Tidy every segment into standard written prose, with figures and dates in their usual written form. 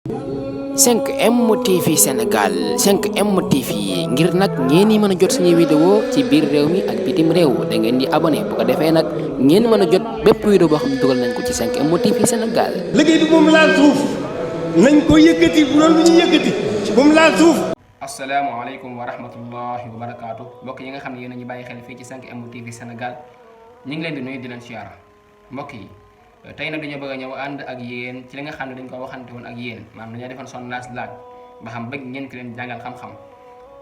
5M TV Sénégal 5M TV ngir nag ngeen di mën a jot suñuy vidéo ci biir réew mi ak bitim réew da ngeen di abonné bu ko defee nag ngeen mën a jot bépp vidéo boo xam ne dugal nañ ko ci 5M TV Sénégal. liggéey bi moom laal suuf nañ ko yëkkati bu doon lu ñu yëkkati moom laal suuf. asalaamaaleykum wa rahmatullahi wa barakaatu mbokk yi nga xam ne yéen a ñu bàyyi xel fii ci 5M TV Sénégal ñu ngi leen di nuyu di leen siyaara mbokk yi. tey nag dañoo bëgg a ñëw ànd ak yéen ci li nga xam ne dañ ko waxante woon ak yéen maanaam dañoo defoon sondage laaj ba xam bëgg ngeen ki leen jàngal xam-xam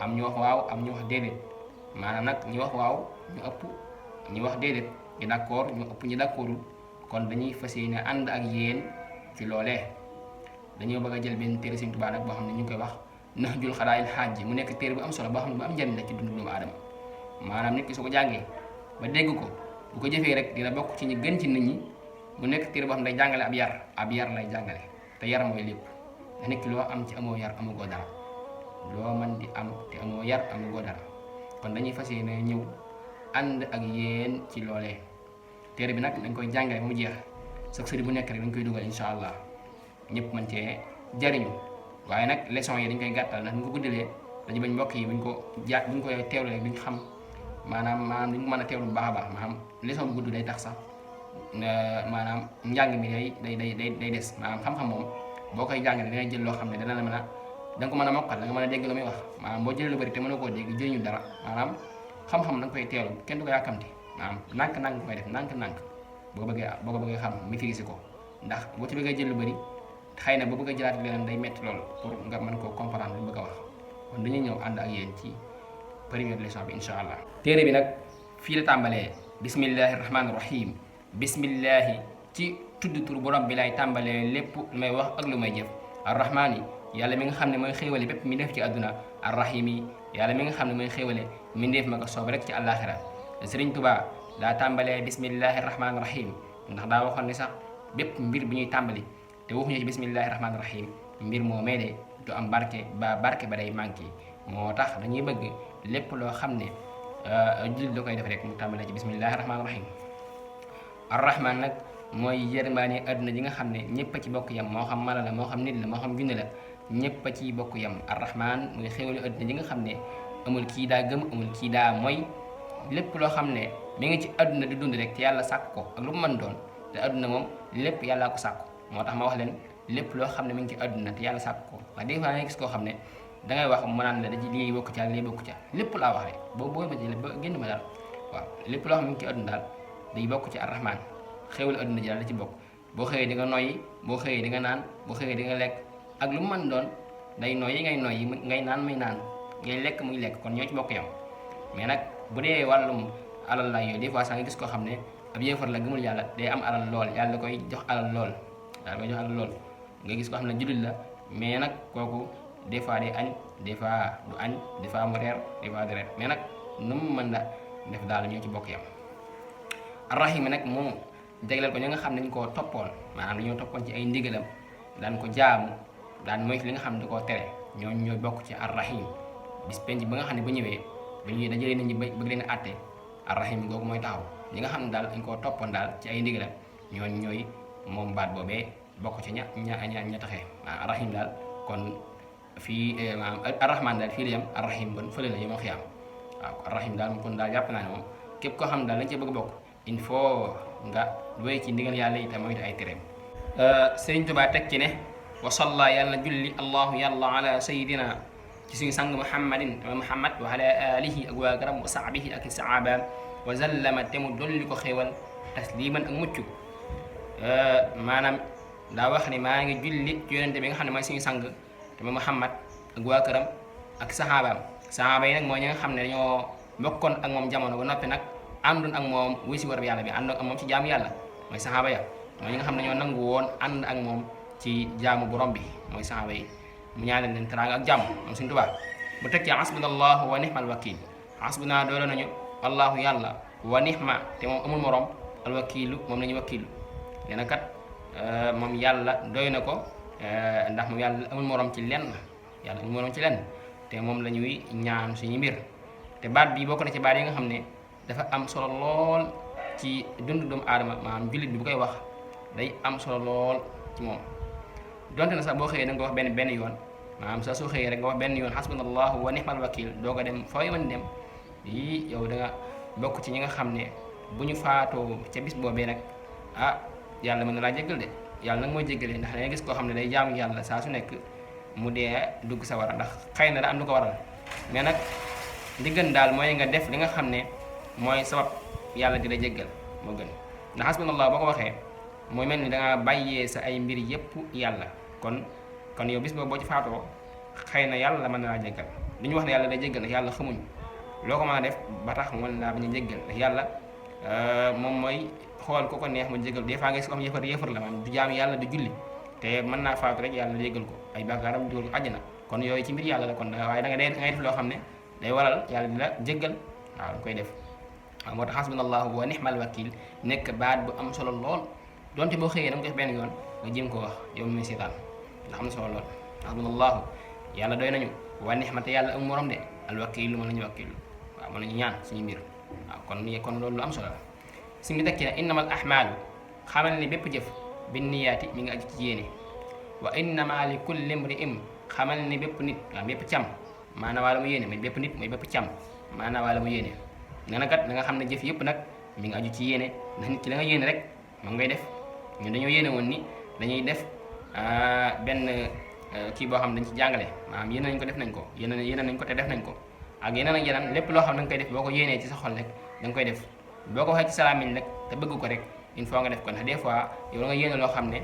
am ñu wax waaw am ñu wax déedéet maanaam nag ñu wax waaw ñu ëpp ñu wax déedéet ñu d'accord ñu ëpp ñu d'accordul kon dañuy fas yéene ànd ak yéen ci loolee dañoo bëgg a jël benn téere Sëriñ Tuubaa nag boo xam ne ñu ngi koy wax Nahjul Xadaa'il Haaj mu nekk téere bu am solo boo xam ne bu am njariñ la ci dundu doomu aadama maanaam nit ki su ko jàngee ba dégg ko bu ko jëfee rek dina bokk ci ñi gën ci nit ñi. mu nekk téere boo xam ne day jàngale ab yar lay jàngale te yar mooy lépp da nekk loo am ci amoo yar amugoo dara loo man di am te amoo yar amugoo dara kon dañuy fas yéene ñëw ànd ak yéen ci loolee téere bi nag dañ koy jàngale ba mu jeex sax sëri bu nekk rek dañ koy dugal insha allah ñëpp mën cee jariñu waaye nag leçon yi dañ koy gàttal ndax ñu ko guddalee dañu bañ mbokk yi buñ ko teewlu rek duñ xam maanaam duñ ko mën a teewlu bu baax a baax maanaam leçon bu gudd day tax sax maanaam njàng mi day des maanaam xam-xam moom boo koy jàngale dangay jël loo xam ne dana la mën a da nga ko mën a mokkal da nga mën a dégg lu muy wax maanaam boo jëlee lu bëri te mënoo koo dégg jëriñu dara maanaam xam-xam da nga koy teewlu kenn du ko yàkkamti maanaam nànk-nànk koy def nànk-nànk boo ko bëggee xam maîtriser ko ndax boo ci bëggee jël lu bëri xëy na boo bëgg a jëlaat leneen day metti loolu pour nga mën koo comprendre lu bëgg a wax kon dañuy ñëw ànd ak yéen ci première leçon bi insha allah téere bi nag fii la tàmbalee bismillahi rahmaani rahim bismillahi ci tudd tur borom bi lay tàmbalee lépp lu may wax ak lu may jëf arrahmaani yàlla mi nga xam ne mooy xéewale bépp mi def ci àdduna arrahimi yàlla mi nga xam ne mooy xéewale mi def ma ko soob rek ci àllaaxira Sëriñ Tuubaa daa tàmbalee bismillahi rahmaani rahim ndax daa waxoon ne sax bépp mbir bi ñuy tàmbali te waxuñu ci bismillahi rahmaani rahim mbir moo mee de du am barke ba day manqué moo tax dañuy bëgg lépp loo xam ne jullit da koy def rek mu tàmbalee ci bismillahi rahmaani rahim arrahman nag mooy yërmaane àdduna ji nga xam ne ñëpp a ci bokk yam moo xam mala la moo xam nit la moo xam junne la ñëpp a ci bokk yam arrahman mooy xéwalu àdduna ji nga xam ne amul kii daa gëm amul kii daa mooy lépp loo xam ne mi ngi ci àdduna di dund rek te yàlla sàkk ko ak lu mu mën doon te àdduna moom lépp yàllaa ko sàkk moo tax ma wax leen lépp loo xam ne mi ngi ci àdduna te yàlla sàkk ko waaye des fois nga gis koo xam ne dangay wax mu naan la da ci lii bokk ca lii bokk ca lépp laa wax rek boo ma jëlee ba génn ma daal waaw lépp loo xam ne mi ngi ci àdduna daal day bokk ci arrahman xéwal adduna ji daal da ci bokk boo xëyee di nga noyyi boo xëyee di nga naan boo xëyee di nga lekk ak lu mu mën doon day noyyi ngay noyyi ngay naan muy naan ngay lekk muy lekk kon ñoo ci bokk yam mais nag bu dee wàllum alal la yooyu des fois sax nga gis koo xam ne ab yéefar la gëmul yàlla day am alal lool yàlla da koy jox alal lool yàlla koy jox alal lool nga gis koo xam ne jullit la mais nag kooku des fois day añ des fois du añ des fois mu reer des fois du reer mais nag nu mu mën la def daal ñoo ci bokk yam arrahim nag moom jagleel ko ñi nga xam ne dañu koo toppoon maanaam dañoo toppoon ci ay ndigalam daan ko jaamu daan moytu li nga xam ne da koo tere ñooñu ñooy bokk ci arrahim bis penc ba nga xam ne bu ñëwee ba ñuy dajalee nit ñi bëgg leen a àtte arrahim googu mooy taxaw ñi nga xam ne daal dañ koo toppoon daal ci ay ndigalam ñooñu ñooy moom baat boobee bokk ci ña taxee arrahim daal kon fii maanaam arrahman daal fii la yam arrahim bon fële la yemoo xiyaam waaw arrahim daal moom kon daal jàpp naa ne moom képp koo xam ne daal lañ ci bëgg bokk il faut nga wéy ci ndigal yàlla itam moytu ay tereem Sëriñ Tuubaa teg ci ne wa salla yàlla na julli allahu yàlla ala sayidina ci suñu sang muhammadin muhammad wa ala alihi ak waa garam wa sahbihi ak sahaabaam wa zallama te mu dolli ko xéewal tasliman ak mucc maanaam daa wax ne maa ngi julli ci yonente bi nga xam ne mooy suñu sang te ma muhammad ak waa këram ak sahaaba yi nag mooy ñi nga xam ne dañoo bokkoon ak moom jamono ba noppi nag àndoon ak moom wuy si war bi yàlla bi àndoon ak moom ci jaamu yàlla mooy saxaaba ya mooy ñi nga xam ne ñoo nangu woon ànd ak moom ci jaamu borom bi mooy saxaaba yi mu ñaanal leen teraanga ak jàmm moom Sëriñ Tuubaa mu teg ci hasbunallahu wa nihmal wakil hasbuna doole nañu allahu yàlla wa nihma te moom amul morom alwakilu moom la ñuy wakilu nee na kat moom yàlla doy na ko ndax moom yàlla amul morom ci lenn yàlla amul morom ci lenn te moom la ñuy ñaan suñu mbir te baat bi bokk na ci baat yi nga xam ne dafa am solo lool ci dundu doomu aadama maanaam jullit bi bu koy wax day am solo lool ci moom donte na sax boo xëyee da nga ko wax benn yoon maanaam saa soo xëyee rek nga wax benn yoon hasbunallahu wa ni'mal wakil doo ko dem fooy mën dem yii yow da nga bokk ci ñi nga xam ne bu ñu faatoo ca bis boobee nag ah yàlla mën na laa jéggal de yàlla nag mooy jéggale ndax dangay gis koo xam ne day jaamu yàlla saa su nekk mu dee dugg sa war a ndax xëy na da am lu ko waral mais nag li gën daal mooy nga def li nga xam ne mooy sabab yàlla di la jéggal moo gën ndax hasbunallah boo ko waxee mooy mel ni da nga bàyyee sa ay mbir yépp yàlla kon yow bis boobu boo ci faatoo xëy na yàlla mën na laa jéggal li ñu wax ne yàlla day jéggal ndax yàlla xamuñ loo ko mën a def ba tax mu mën laa bañ a jéggal ndax yàlla moom mooy xool ku ko neex mu jéggal des fois nga gis ko am yëfar la maanaam du jaam yàlla du julli te mën naa faatu rek yàlla jéggal ko ay bàkkaaram dugal ko àjjana kon yooyu ci mbir yàlla la kon waaye da ngay def loo xam ne day waral yàlla di la jéggal waaw da koy def waaw moo tax hasbunallahu wa ni'mal wakil nekk baat bu am solo lool donte boo xëyee da nga ko def benn yoon nga jéem ko wax yow mi seetaan ndax am na solo lool hasbunallahu yàlla doy nañu wa ni'mate yàlla am morom de al wakilu mën nañu wakilu waaw mën nañu ñaan suñu mbir waaw kon loolu lu am solo la si ngi tekki ne innamal ahmaalu xamal ni bépp jëf bin niyaati mi ngi aju ci yéene wa innama li kulli imri'in xamal ni bépp nit waaw bépp cam maanaam wala mu yéene mooy bépp nit mooy bépp cam maanaam wala mu yéene nee na kat da nga xam ne jëf yëpp nag mi ngi aju ci yéene ndax nit ki la nga yéene rek moom ngay def ñun dañoo yéene woon ni dañuy def benn kii boo xam ne dañ ci jàngale maanaam yéene nañ ko def nañ ko yéene nañ ko te def nañ ko ak yeneen ak yeneen lépp loo xam ne da nga koy def boo ko yéenee ci sa xol rek da nga koy def boo ko waxee ci sa làmmiñ rek te bëgg ko rek il faut nga def ko ndax des fois yow da nga yéene loo xam ne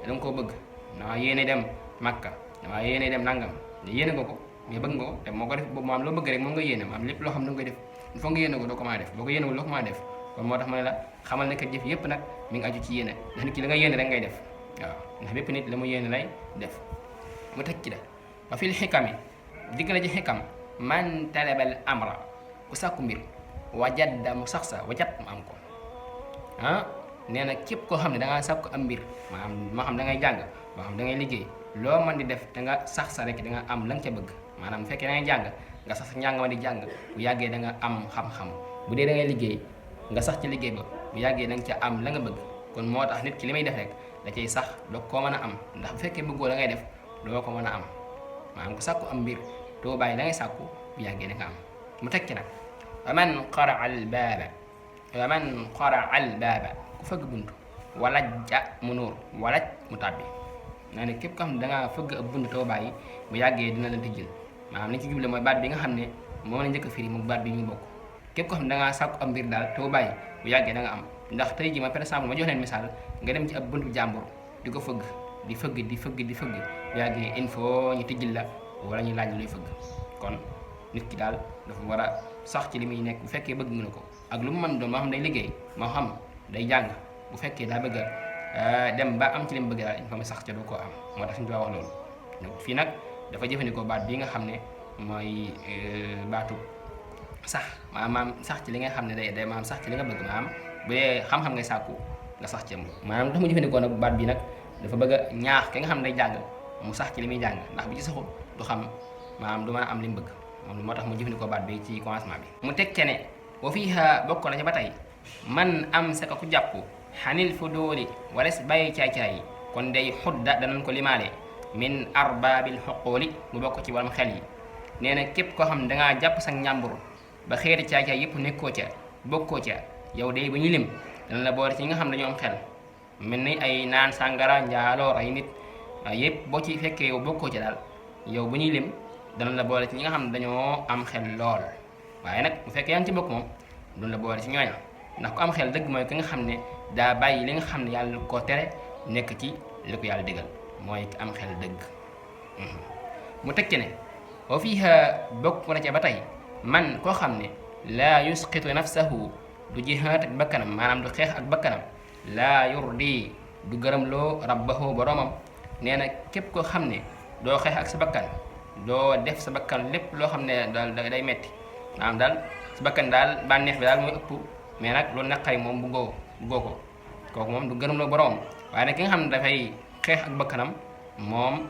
da nga koo bëgg dama yéene dem Makka dama yéene dem nangam yéene nga ko mais bëgg nga ko te moo ko def boobu maam loo bëgg rek moom nga yéene maam lépp loo xam ne da nga koy def il faut nga yéene ko doo ko mën a def boo ko yéene loo ko mën a def kon moo tax ma ne la xamal ne que jëf yëpp nag mi ngi aju ci yéene ndax nit ki la nga yéene rek ngay def waaw ndax bépp nit la mu yéene lay def mu teg ci la wa fil xikami digg na ci xikam man talabal amra ku sàkku mbir wajadda mu sax sa wajat mu am ko nee na képp koo xam ne da ngaa sàkku am mbir maanaam moo xam da ngay jàng moo xam da ngay liggéey loo mën di def da nga sax sa rek da nga am la nga ca bëgg maanaam bu fekkee da ngay jàng nga sax sa njàng ma di jàng bu yàggee da nga am xam-xam bu dee da ngay liggéey nga sax ci liggéey ba bu yàggee da nga ca am la nga bëgg kon moo tax nit ki li may def rek da cay sax doo koo mën a am ndax bu fekkee bëggoo la ngay def doo ko mën a am maanaam ku sàkku am mbir doo bàyyi da ngay sàkku bu yàggee da nga am mu tekki nag wa man qara al baaba ku fëgg bunt walaj ja mu nuur walaj mu tàbbi naa ne képp ko xam ne da ngaa fëgg ab bunt doo bàyyi bu yàggee dina la tëjjil maanaam li ci juble mooy baat bi nga xam ne moom la njëkk a firi moom baat bi ñu bokk képp ko xam ne da ngaa sàkku am mbir daal doo bàyyi bu yàggee da nga am ndax tey ji ma par exemple ma jox leen misaal nga dem ci ab buntu jàmbur di ko fëgg di fëgg bu yàggee il faut ñu tëjjil la wala ñu laaj luy fëgg kon nit ki daal dafa war a sax ci li muy nekk bu fekkee bëgg nga ko ak lu mu mën doon moo xam day liggéey moo xam day jàng bu fekkee daa bëgg a dem ba am ci li mu bëgg daal il faut mu sax ca doo koo am moo tax suñu tubaab wax loolu fii nag dafa jëfandikoo baat bii nga xam ne mooy baatu sax maanaam sax ci li nga xam ne day maanaam sax ci li nga bëgg maanaam bu dee xam-xam ngay sàkku nga sax ci maanaam tax mu jëfandikoo nag baat bi nag dafa bëgg a ñaax ki nga xam ne day jàng mu sax ci li muy jàng ndax bu ci saxul du xam maanaam du mën a am li mu bëgg moom moo tax mu jëfandikoo baat bi ci commencement bi mu teg ce ne wa fiiha bokk na ci ba tey man am saka ku jàpp xanil fu dóori wales bàyyi caay-caay yi kon day xudda danañ ko limaale min arbaabil xoqooli mu bokk ci wàllum xel yi nee na képp koo xam ne dangaa jàpp sa njàmbur ba xeeti caay-caay yëpp nekkoo ca bokkoo ca yow de bu ñu lim dana la boole ci ñi nga xam ne dañoo am xel mel ni ay naan sàngara njaaloo ay nit yëpp boo ci fekkee yow bokkoo ca daal yow bu ñuy lim dana la boole ci ñi nga xam ne dañoo am xel lool waaye nag bu fekkee yaa ngi ci bokk moom duna la boole ci ñooña ndax ku am xel dëgg mooy ki nga xam ne daa bàyyi li nga xam ne yàlla koo tere nekk ci li ko yàlla digal mooy ki am xel dëgg mu tekki ne wa fiiha bokk na ca ba tey man koo xam ne laa yusqitu nafsahu du jihaat ak bakkanam maanaam du xeex ak bakkanam laa yurdi du gërëm loo rabbahu boromam nee na képp koo xam ne doo xeex ak sa bakkan doo def sa bakkan lépp loo xam ne daal day metti maanaam daal sa bakkan daal bànneex bi daal mooy ëpp mais nag loolu naqari moom buggoo ko kooku moom du gërëm loo boromam waaye nag ki nga xam ne dafay xeex ak bakkanam moom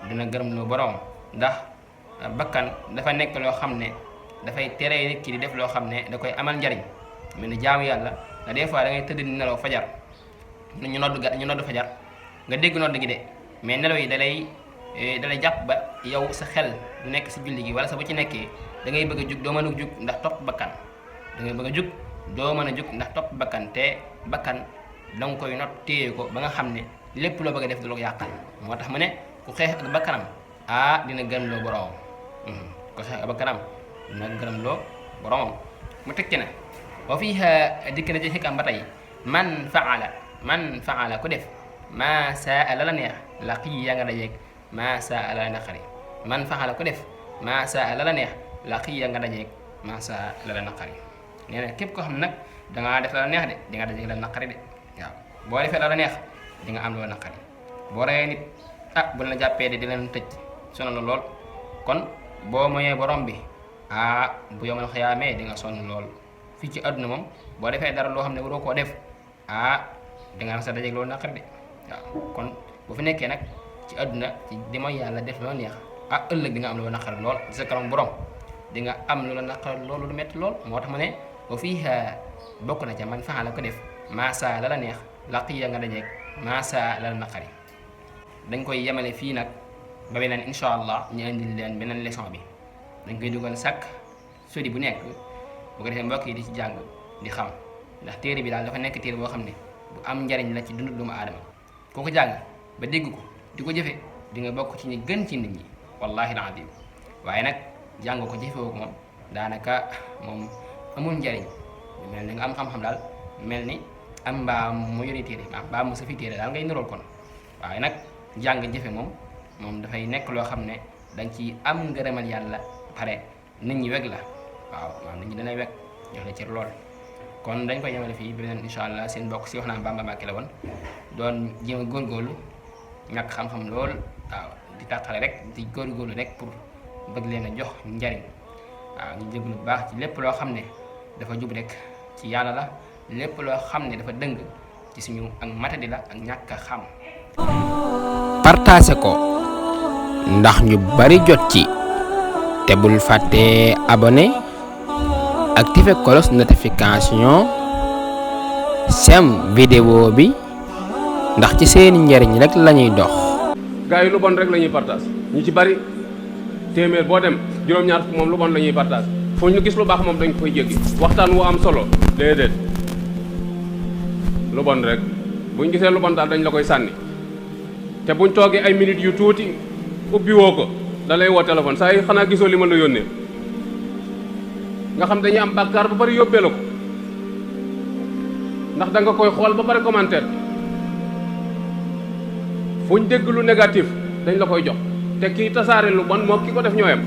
dina gërëm loo boromam ndax bakkan dafa nekk loo xam ne dafay tere nit ki di def loo xam ne da koy amal njariñ mel ni jaamu yàlla ndax des fois da ngay tëdd di nelaw fajar ñu nodd fajar nga dégg nodd gi de mais nelaw yi dalay jàpp ba yow sa xel du nekk si julli gi, wala sa bu ci nekkee da ngay bëgg a jug doo mën a jug ndax topp bakkan da ngay bëgg a jug doo mën a jug ndax topp bakkan te bakkan da nga koy not téye ko ba nga xam ne lépp loo bëgg a def du la ko yàqal. moo tax mu ne ku xeex ak bakkanam dina gërëm loo boromam ku xeex ak bakkanam dina gërëm loo boromam. mu teg ci ne wa fiiha dikk na ci xikam ba tey man faala ku def maa saa la la neex laqiya nga dajeeg maa saa la la naqari. man faala ku def maa saa la la neex laqiya nga dajeeg maa saa la la naqari. nee na képp koo xam ne nag dangaa def la la neex de di nga dajeeg la naqari de. waaw boo defee la la neex di nga am loo naqari. boo reyee nit bu la jàppee de di leen tëj sonal la lool. kon boo moyee borom bi bu yomal xiyaamee di nga sonn lool. fii ci àdduna moom boo defee dara loo xam ne waroo koo def di nga sa dajeeg loolu naqari de. waaw kon bu fi nekkee nag ci àdduna ci di mooy yàlla def loo neex ëllëg di nga am loo naqari lool ci sa kanam borom di nga am lu la naqari loolu lu metti lool. moo tax ma ne wa fiiha bokk na ca man faala ko def maasa la la neex laqiya nga dajeeg maasa la la naqari. dañ koy yemale fii nag ba beneen incha allah ñu indil leen beneen leçon bi dañ koy dugal sakk sodi bu nekk bu ko defee mbokk yi di ci jàng di xam ndax téere bi daal dafa nekk téere boo xam ne bu am njariñ la ci dundu doomu aadama. koo ko jàng ba dégg ko di ko jëfe di nga bokk ci ñi gën ci nit ñi wallahi alazim. waaye nag jàng ko jëfewoo ko moom daanaka moom amul njariñ mel ni nga am xam-xam daal mel ni am mbaam mu yori téere mbaam mu sa fi téere daal ngay nirool kon. waaye nag jàng jëfe moom dafay nekk loo xam ne danga ci am ngërëmal yàlla pare nit ñi weg la. waaw maanaam nit ñi danay weg jox la cër lool. kon dañ koy yemale fii beneen incha allah seen mbokk si wax naa Bamba Mbàkke la woon doon jéem a góorgóorlu ñàkk xam-xam lool. waaw di tàqale rek di góorgóorlu rek pour bëgg leen a jox njariñ. waaw ñu jéglu bu baax ci lépp loo xam ne dafa jub rek ci yàlla la lépp loo xam ne dafa dëng ci suñu ak matadi la ak ñàkk a xam. partagé ko ndax ñu bari jot ci te bul fàtte abonné activé cloche notification sem vidéo bi ndax ci seen njariñ rek lañuy dox. gaa yi lu bon rek la ñuy partage ñu ci bari téeméer boo dem juróom-ñaar moom lu bon la ñuy partage fu ñu gis lu baax moom dañ koy jéggi. waxtaan wu am solo déedéet lu bon rek buñ gisee lu bon daal dañ la koy sànni te buñ toogee ay minutes yu tuuti ubbi woo ko da lay woo téléphone saa yi xanaa gisoo li ma la yónnee nga xam dañuy am bàkkaar ba bari yóbbee la ko ndax da nga koy xool ba bari commentaire fuñ dégg lu négatif dañ la koy jox te kii tasaare lu bon moo ki ko def ñooyam.